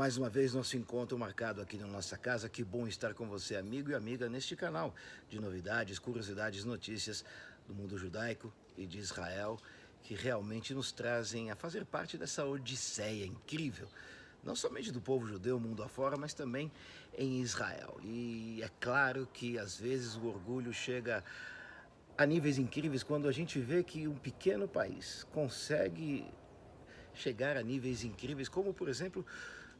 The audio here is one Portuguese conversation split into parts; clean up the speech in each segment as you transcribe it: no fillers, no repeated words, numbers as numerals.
Mais uma vez, nosso encontro marcado aqui na nossa casa. Que bom estar com você, amigo e amiga, neste canal de novidades, curiosidades, notícias do mundo judaico e de Israel, que realmente nos trazem a fazer parte dessa odisseia incrível, não somente do povo judeu mundo afora, mas também em Israel. E é claro que às vezes o orgulho chega a níveis incríveis quando a gente vê que um pequeno país consegue chegar a níveis incríveis, como por exemplo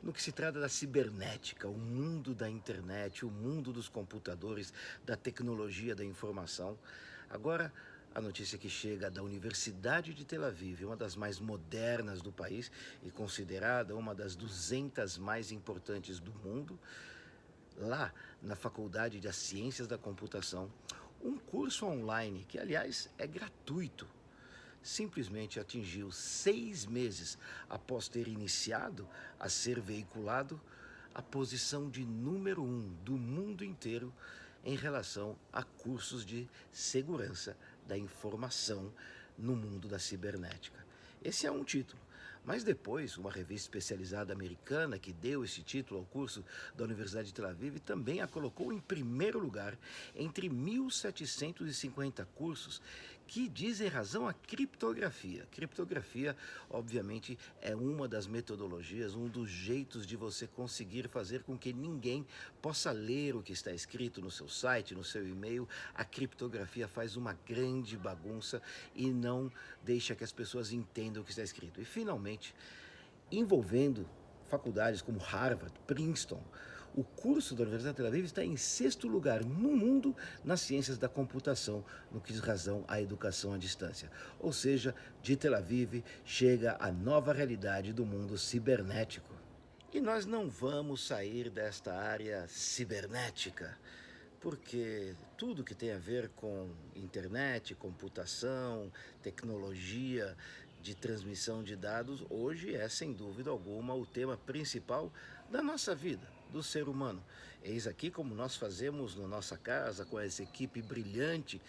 no que se trata da cibernética, o mundo da internet, o mundo dos computadores, da tecnologia da informação. Agora, a notícia que chega da Universidade de Tel Aviv, uma das mais modernas do país e considerada uma das 200 mais importantes do mundo, lá na Faculdade das Ciências da Computação, um curso online, que aliás é gratuito, simplesmente atingiu 6 meses após ter iniciado a ser veiculado a posição de número 1 do mundo inteiro em relação a cursos de segurança da informação no mundo da cibernética. Esse é um título. Mas depois, uma revista especializada americana que deu esse título ao curso da Universidade de Tel Aviv também a colocou em primeiro lugar entre 1.750 cursos que dizem razão à criptografia. Criptografia, obviamente, é uma das metodologias, um dos jeitos de você conseguir fazer com que ninguém possa ler o que está escrito no seu site, no seu e-mail. A criptografia faz uma grande bagunça e não deixa que as pessoas entendam o que está escrito. E, finalmente, envolvendo faculdades como Harvard, Princeton, o curso da Universidade de Tel Aviv está em 6º lugar no mundo nas ciências da computação, no que diz razão à educação à distância. Ou seja, de Tel Aviv chega a nova realidade do mundo cibernético. E nós não vamos sair desta área cibernética, porque tudo que tem a ver com internet, computação, tecnologia de transmissão de dados, hoje é, sem dúvida alguma, o tema principal da nossa vida, do ser humano. Eis aqui como nós fazemos na nossa casa, com essa equipe brilhante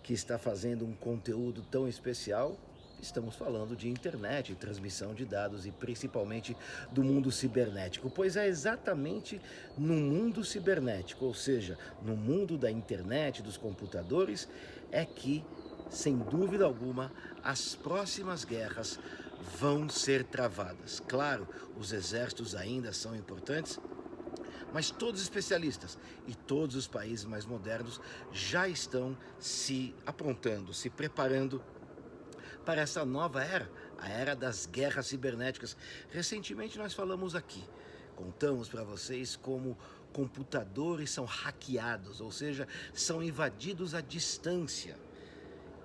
que está fazendo um conteúdo tão especial. Estamos falando de internet, transmissão de dados e principalmente do mundo cibernético, pois é exatamente no mundo cibernético, ou seja, no mundo da internet, dos computadores, é que, sem dúvida alguma, as próximas guerras vão ser travadas. Claro, os exércitos ainda são importantes, mas todos os especialistas e todos os países mais modernos já estão se aprontando, se preparando para essa nova era, a era das guerras cibernéticas. Recentemente nós falamos aqui, contamos para vocês como computadores são hackeados, ou seja, são invadidos à distância.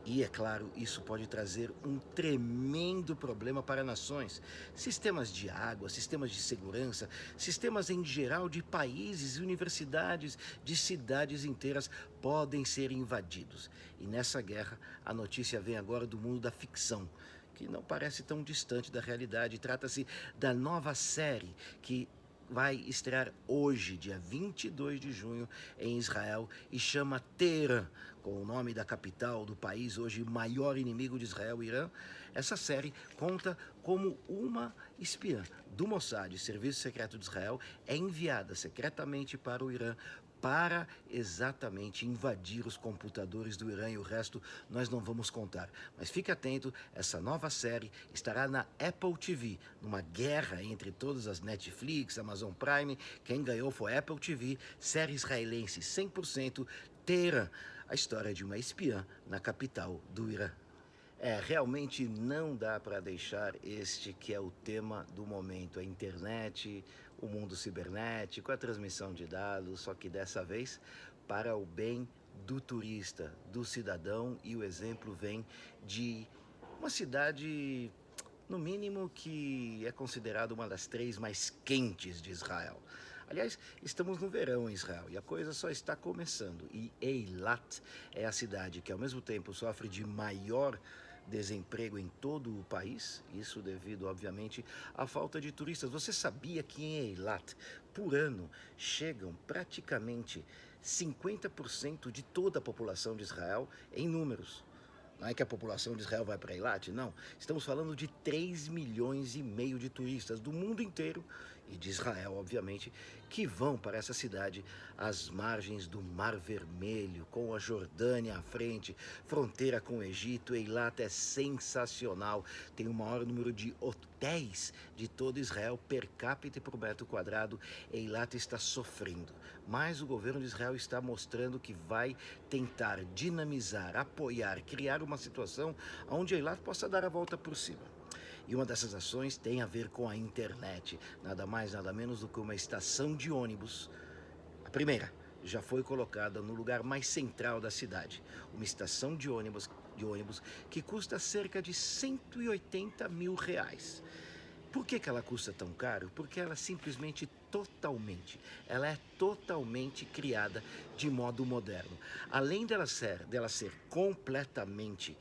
E, é claro, isso pode trazer um tremendo problema para nações. Sistemas de água, sistemas de segurança, sistemas em geral de países e universidades, de cidades inteiras podem ser invadidos. E nessa guerra, a notícia vem agora do mundo da ficção, que não parece tão distante da realidade. Trata-se da nova série que vai estrear hoje, dia 22 de junho, em Israel, e chama Teherã, com o nome da capital do país, hoje maior inimigo de Israel, o Irã. Essa série conta como uma espiã do Mossad, Serviço Secreto de Israel, é enviada secretamente para o Irã para exatamente invadir os computadores do Irã, e o resto nós não vamos contar. Mas fique atento, essa nova série estará na Apple TV, numa guerra entre todas as Netflix, Amazon Prime. Quem ganhou foi a Apple TV, série israelense 100%, Teherã, a história de uma espiã na capital do Irã. Realmente não dá para deixar este que é o tema do momento, a internet, o mundo cibernético, a transmissão de dados, só que dessa vez para o bem do turista, do cidadão, e o exemplo vem de uma cidade, no mínimo, que é considerada uma das 3 mais quentes de Israel. Aliás, estamos no verão em Israel e a coisa só está começando. E Eilat é a cidade que, ao mesmo tempo, sofre de maior desemprego em todo o país, isso devido, obviamente, à falta de turistas. Você sabia que em Eilat, por ano, chegam praticamente 50% de toda a população de Israel em números? Não é que a população de Israel vai para Eilat, não. Estamos falando de 3,5 milhões de turistas do mundo inteiro e de Israel, obviamente, que vão para essa cidade às margens do Mar Vermelho, com a Jordânia à frente, fronteira com o Egito. Eilat é sensacional, tem o maior número de hotéis de todo Israel per capita e por metro quadrado. Eilat está sofrendo, mas o governo de Israel está mostrando que vai tentar dinamizar, apoiar, criar uma situação onde Eilat possa dar a volta por cima. E uma dessas ações tem a ver com a internet, nada mais, nada menos do que uma estação de ônibus. A primeira já foi colocada no lugar mais central da cidade, uma estação de ônibus que custa cerca de 180 mil reais. Por que ela custa tão caro? Porque ela ela é totalmente criada de modo moderno. Além dela ser completamente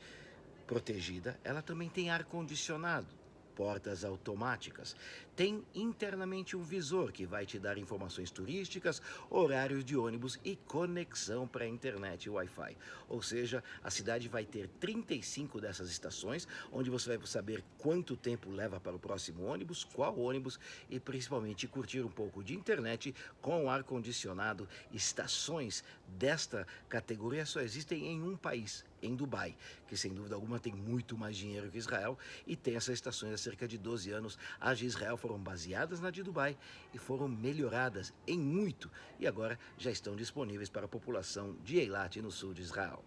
protegida, ela também tem ar-condicionado, portas automáticas, tem internamente um visor que vai te dar informações turísticas, horários de ônibus e conexão para a internet e Wi-Fi. Ou seja, a cidade vai ter 35 dessas estações, onde você vai saber quanto tempo leva para o próximo ônibus, qual ônibus e principalmente curtir um pouco de internet com ar-condicionado. Estações desta categoria só existem em um país, em Dubai, que sem dúvida alguma tem muito mais dinheiro que Israel e tem essas estações há cerca de 12 anos. As de Israel foram baseadas na de Dubai e foram melhoradas em muito e agora já estão disponíveis para a população de Eilat, no sul de Israel.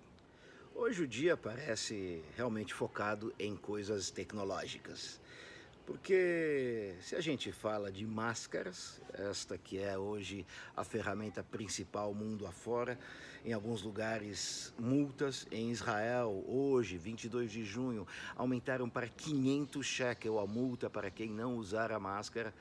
Hoje o dia parece realmente focado em coisas tecnológicas. Porque se a gente fala de máscaras, esta que é hoje a ferramenta principal mundo afora, em alguns lugares multas, em Israel hoje, 22 de junho, aumentaram para 500 shekel a multa para quem não usar a máscara.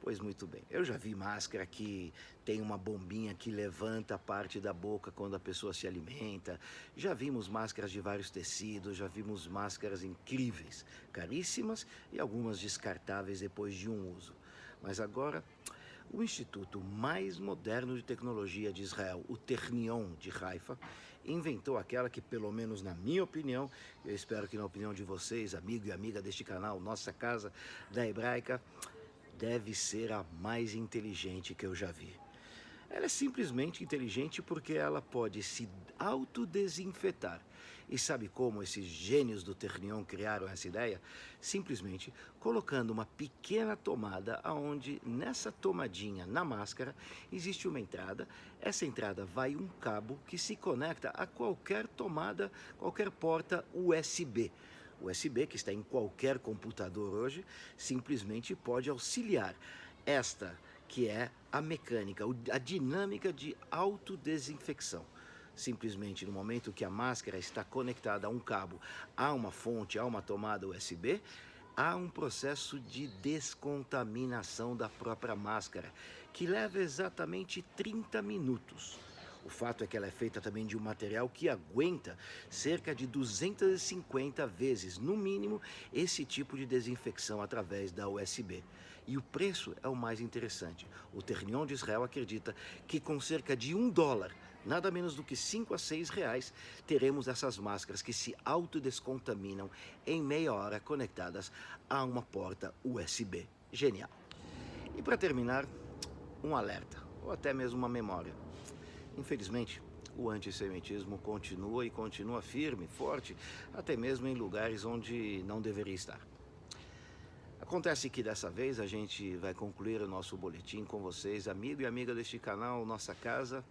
Pois muito bem, eu já vi máscara que tem uma bombinha que levanta a parte da boca quando a pessoa se alimenta. Já vimos máscaras de vários tecidos, já vimos máscaras incríveis, caríssimas e algumas descartáveis depois de um uso. Mas agora, o instituto mais moderno de tecnologia de Israel, o Ternion de Haifa, inventou aquela que, pelo menos na minha opinião, eu espero que na opinião de vocês, amigo e amiga deste canal, Nossa Casa da Hebraica, deve ser a mais inteligente que eu já vi. Ela é simplesmente inteligente porque ela pode se autodesinfetar. E sabe como esses gênios do Ternion criaram essa ideia? Simplesmente colocando uma pequena tomada onde nessa tomadinha na máscara existe uma entrada. Essa entrada vai um cabo que se conecta a qualquer tomada, qualquer porta USB. USB, que está em qualquer computador hoje, simplesmente pode auxiliar esta que é a mecânica, a dinâmica de autodesinfecção. Simplesmente no momento que a máscara está conectada a um cabo, a uma fonte, a uma tomada USB, há um processo de descontaminação da própria máscara, que leva exatamente 30 minutos. O fato é que ela é feita também de um material que aguenta cerca de 250 vezes, no mínimo, esse tipo de desinfecção através da USB. E o preço é o mais interessante. O Ternion de Israel acredita que com cerca de $1, nada menos do que 5 a 6 reais, teremos essas máscaras que se autodescontaminam em meia hora conectadas a uma porta USB. Genial. E para terminar, um alerta, ou até mesmo uma memória. Infelizmente, o antissemitismo continua e continua firme, forte, até mesmo em lugares onde não deveria estar. Acontece que dessa vez a gente vai concluir o nosso boletim com vocês, amigo e amiga deste canal, Nossa Casa,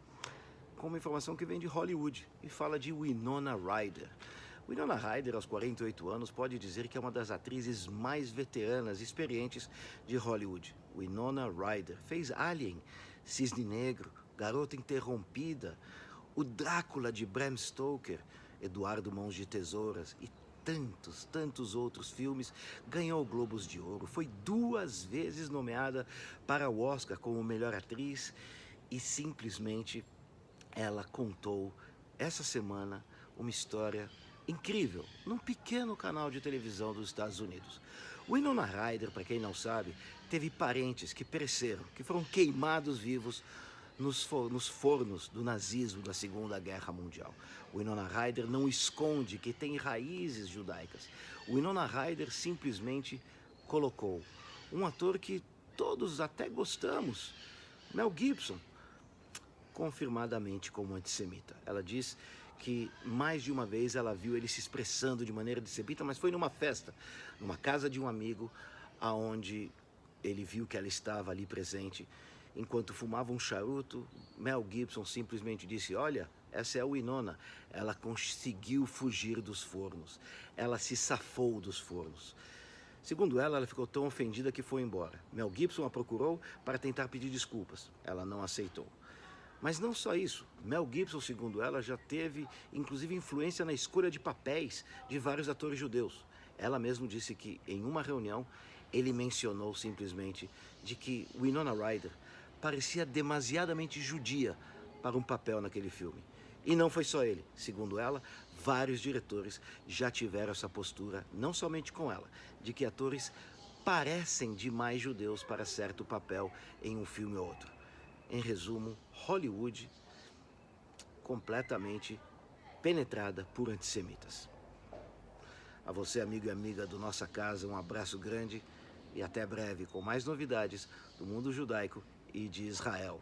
com uma informação que vem de Hollywood e fala de Winona Ryder. Winona Ryder, aos 48 anos, pode dizer que é uma das atrizes mais veteranas e experientes de Hollywood. Winona Ryder fez Alien, Cisne Negro, Garota Interrompida, o Drácula de Bram Stoker, Eduardo Mãos de Tesouras e tantos outros filmes. Ganhou Globos de Ouro, foi 2 vezes nomeada para o Oscar como melhor atriz e simplesmente ela contou essa semana uma história incrível num pequeno canal de televisão dos Estados Unidos. Winona Ryder, para quem não sabe, teve parentes que pereceram, que foram queimados vivos nos fornos do nazismo da Segunda Guerra Mundial. Winona Ryder não esconde que tem raízes judaicas. Winona Ryder simplesmente colocou um ator que todos até gostamos. Mel Gibson, confirmadamente como antissemita. Ela diz que mais de uma vez ela viu ele se expressando de maneira antissemita, mas foi numa festa, numa casa de um amigo, aonde ele viu que ela estava ali presente. Enquanto fumava um charuto, Mel Gibson simplesmente disse: olha, essa é a Winona. Ela conseguiu fugir dos fornos. Ela se safou dos fornos. Segundo ela ficou tão ofendida que foi embora. Mel Gibson a procurou para tentar pedir desculpas. Ela não aceitou. Mas não só isso. Mel Gibson, segundo ela, já teve, inclusive, influência na escolha de papéis de vários atores judeus. Ela mesma disse que, em uma reunião, ele mencionou simplesmente de que Winona Ryder parecia demasiadamente judia para um papel naquele filme. E não foi só ele. Segundo ela, vários diretores já tiveram essa postura, não somente com ela, de que atores parecem demais judeus para certo papel em um filme ou outro. Em resumo, Hollywood completamente penetrada por antissemitas. A você, amigo e amiga do Nossa Casa, um abraço grande e até breve com mais novidades do mundo judaico e de Israel.